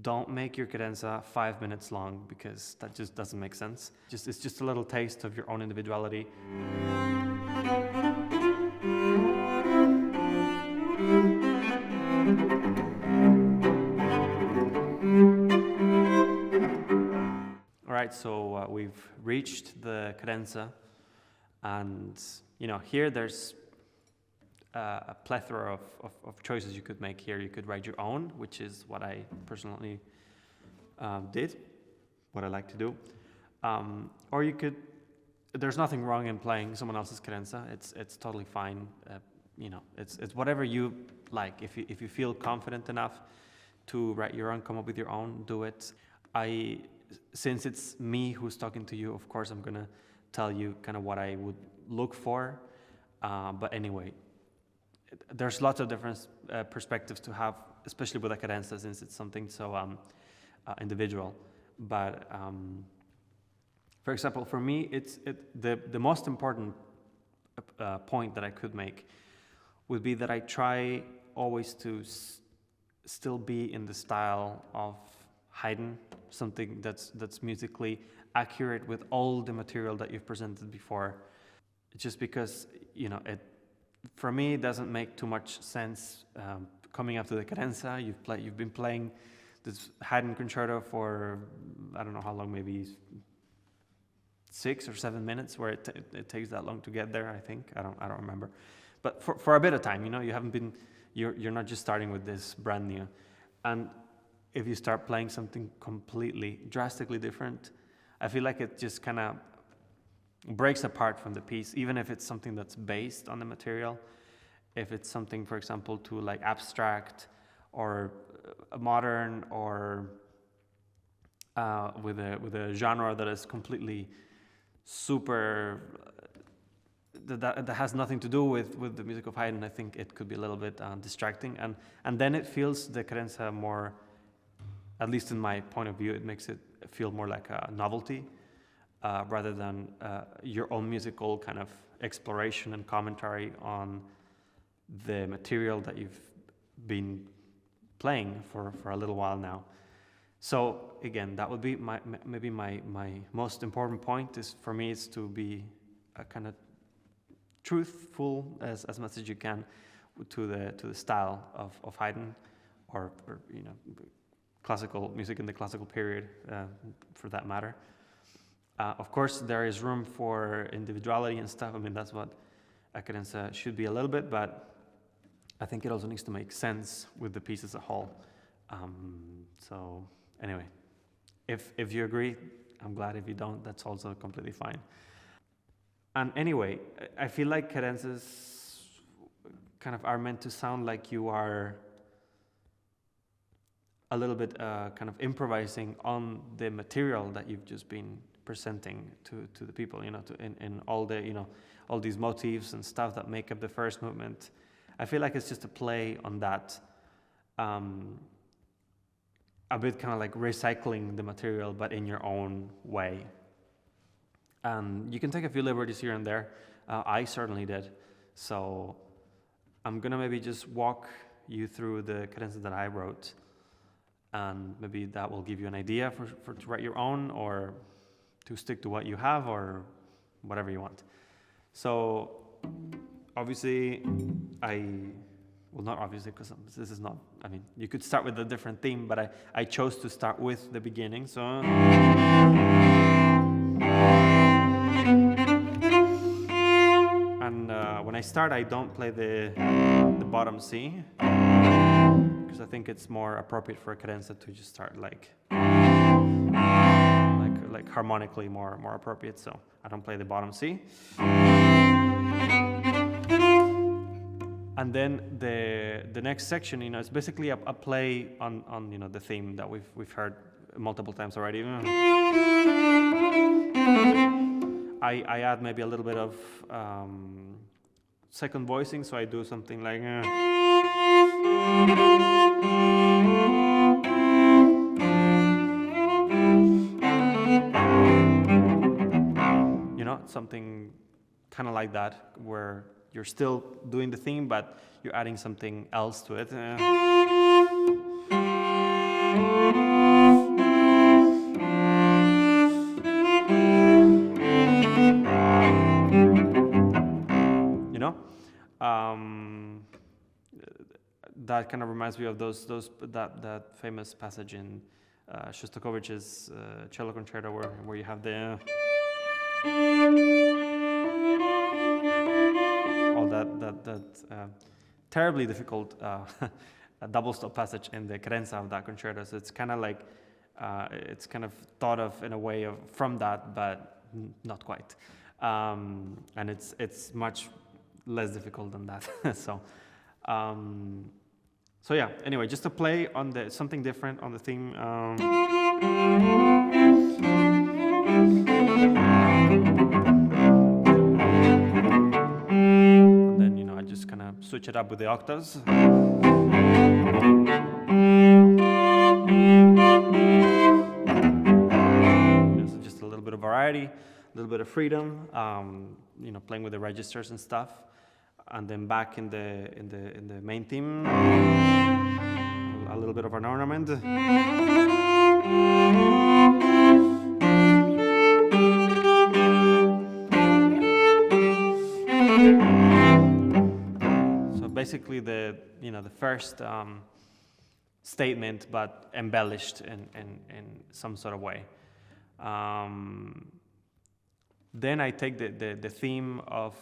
don't make your cadenza 5 minutes long, because that just doesn't make sense. It's just a little taste of your own individuality. All right, so we've reached the cadenza, and here there's a plethora of choices you could make here. You could write your own, which is what I personally did, what I like to do. Or you could, there's nothing wrong in playing someone else's cadenza. It's totally fine. It's whatever you like. If you feel confident enough to write your own, come up with your own, do it. Since it's me who's talking to you, of course I'm gonna tell you kind of what I would look for. But anyway, there's lots of different perspectives to have, especially with a cadenza, since it's something so individual. But for example, for me, the most important point that I could make would be that I try always to still be in the style of Haydn, something that's musically accurate with all the material that you've presented before. Just because it, for me, it doesn't make too much sense coming up to the cadenza. You've been playing this Haydn Concerto for I don't know how long, maybe 6 or 7 minutes, where it takes that long to get there. I think I don't remember, but for a bit of time, you haven't been. You're not just starting with this brand new, and if you start playing something completely, drastically different, I feel like it just kind of breaks apart from the piece, even if it's something that's based on the material. If it's something, for example, too like abstract or modern, or with a genre that is completely super, that has nothing to do with the music of Haydn, I think it could be a little bit distracting, and then it feels the cadenza more, at least in my point of view, it makes it feel more like a novelty rather than your own musical kind of exploration and commentary on the material that you've been playing for a little while now. So again, that would be maybe my most important point is for me is to be a kind of truthful as much as you can to the style of Haydn, or classical music in the classical period, for that matter. Of course, there is room for individuality and stuff. I mean, that's what a cadenza should be a little bit, but I think it also needs to make sense with the piece as a whole. So anyway, if you agree, I'm glad. If you don't, that's also completely fine. And anyway, I feel like cadenzas kind of are meant to sound like you are a little bit kind of improvising on the material that you've just been presenting to the people, in all the, all these motifs and stuff that make up the first movement. I feel like it's just a play on that, a bit kind of like recycling the material, but in your own way. And you can take a few liberties here and there. I certainly did. So I'm gonna maybe just walk you through the cadenza that I wrote, and maybe that will give you an idea for to write your own, or to stick to what you have, or whatever you want. So obviously, not obviously, because this is not, I mean, you could start with a different theme, but I chose to start with the beginning, so. And when I start, I don't play the bottom C, because I think it's more appropriate for a cadenza to just start like harmonically more appropriate, so I don't play the bottom C. And then the next section, it's basically a play on the theme that we've heard multiple times already. I add maybe a little bit of second voicing, so I do something like something kind of like that, where you're still doing the theme, but you're adding something else to it. that kind of reminds me of that famous passage in Shostakovich's cello concerto where you have all that terribly difficult double stop passage in the cadenza of that concerto. So it's kind of like it's kind of thought of in a way of from that, but not quite. And it's much less difficult than that. So yeah. Anyway, just to play on something different on the theme. And then I just kind of switch it up with the octaves. So just a little bit of variety, a little bit of freedom. Playing with the registers and stuff. And then back in the main theme, a little bit of an ornament. So basically the first statement, but embellished in some sort of way. Then I take the theme of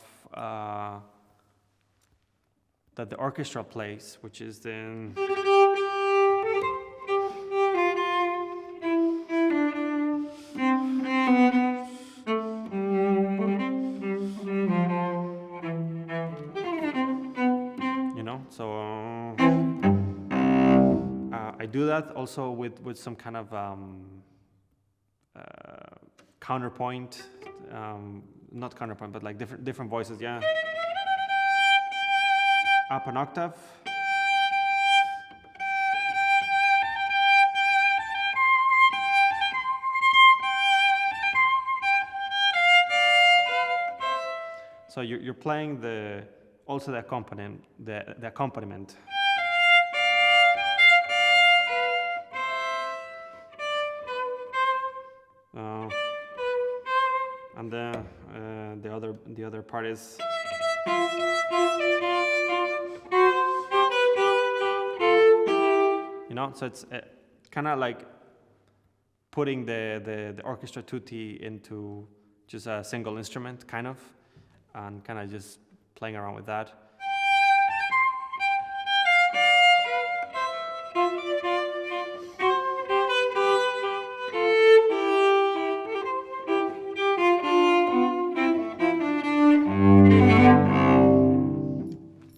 that the orchestra plays, which is the I do that also with some kind of counterpoint, not counterpoint, but like different voices, yeah. Up an octave. So you're playing also the accompaniment, the accompaniment. And the other part is. So it's kind of like putting the orchestra tutti into just a single instrument, kind of, and kind of just playing around with that.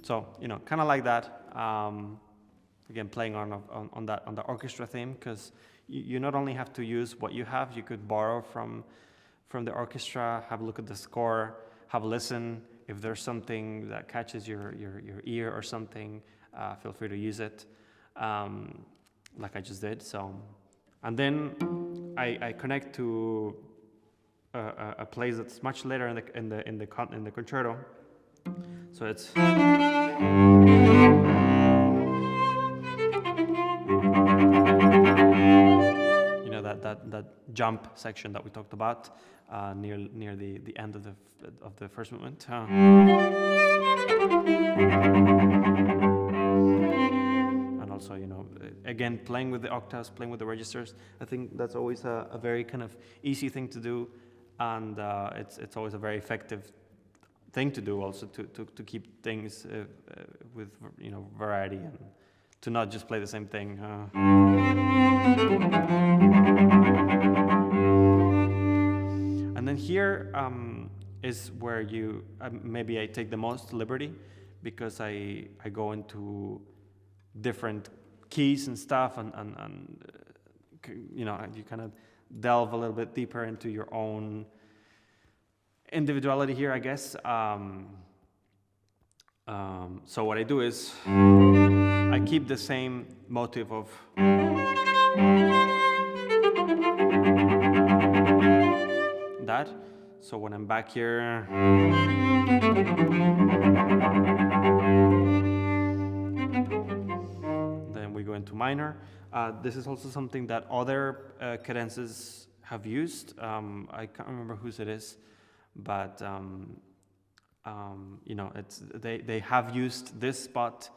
So kind of like that. Again, playing on the orchestra theme, because you not only have to use what you have, you could borrow from the orchestra, have a look at the score, have a listen. If there's something that catches your ear or something, feel free to use it, like I just did. So, and then I connect to a place that's much later in the concerto. So it's. That jump section that we talked about near the end of the first movement. And also, again, playing with the octaves, playing with the registers. I think that's always a very kind of easy thing to do, and it's always a very effective thing to do. Also to keep things with variety and to not just play the same thing. And then here is where maybe I take the most liberty, because I go into different keys and stuff, and you kind of delve a little bit deeper into your own individuality here, I guess. So what I do is I keep the same motive of that. So when I'm back here, then we go into minor. This is also something that other cadenzas have used. I can't remember whose it is, but they have used this spot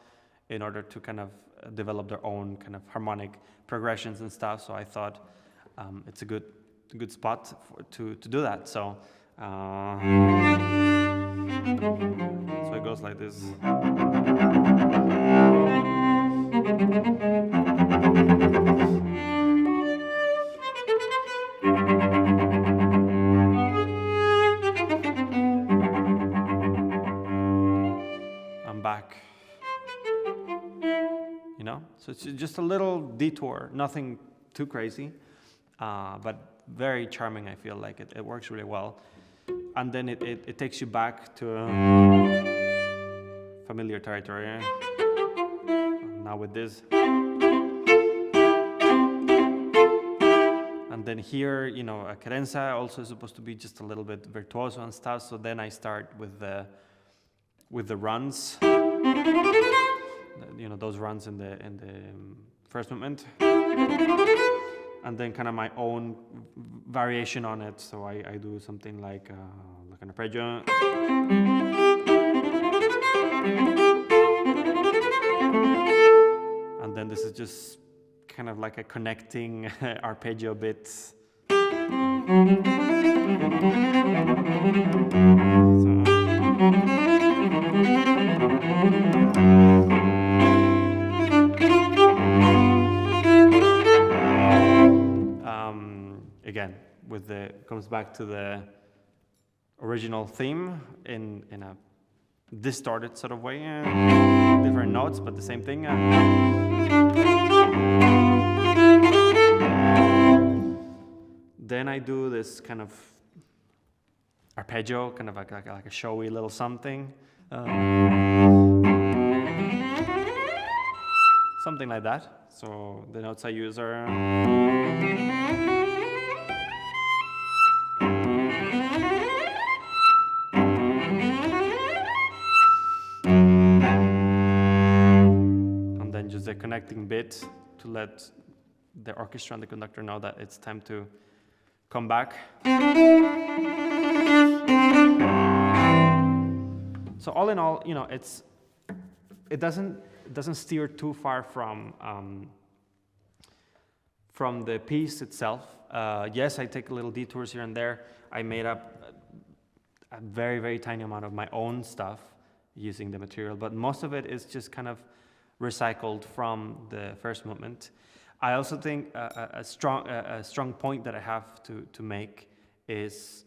in order to kind of develop their own kind of harmonic progressions and stuff. So I thought it's a good spot to do that. So so it goes like this. I'm back. You know, so it's just a little detour, nothing too crazy, but very charming. I feel like it works really well, and then it takes you back to familiar territory. Now with this, and then here, you know, a cadenza also is supposed to be just a little bit virtuoso and stuff. So then I start with the runs. You know, those runs in the first movement, and then kind of my own variation on it. So I do something like an arpeggio, and then this is just kind of like a connecting arpeggio bit. Again, comes back to the original theme in a distorted sort of way, different notes, but the same thing. Then I do this kind of arpeggio, kind of like a showy little something. Something like that. So the notes I use are and then just a connecting bit to let the orchestra and the conductor know that it's time to come back. So all in all, you know, it doesn't steer too far from the piece itself. Yes, I take little detours here and there. I made up a very, very tiny amount of my own stuff using the material, but most of it is just kind of recycled from the first movement. I also think a strong point that I have to make is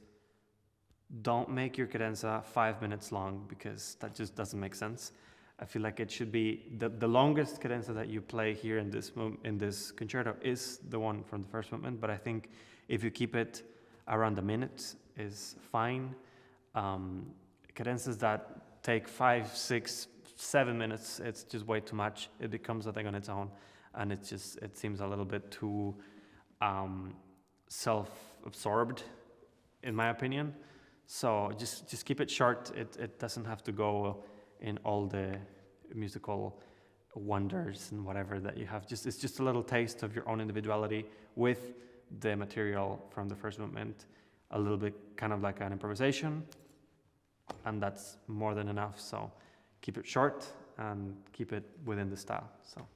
don't make your cadenza 5 minutes long, because that just doesn't make sense. I feel like it should be the longest cadenza that you play here in this concerto is the one from the first movement, but I think if you keep it around a minute is fine. Cadenzas that take 5, 6, 7 minutes, it's just way too much. It becomes a thing on its own, and it seems a little bit too self-absorbed, in my opinion. So just keep it short. It doesn't have to go in all the musical wonders and whatever that you have. It's just a little taste of your own individuality with the material from the first movement, a little bit kind of like an improvisation, and that's more than enough. So keep it short and keep it within the style. So.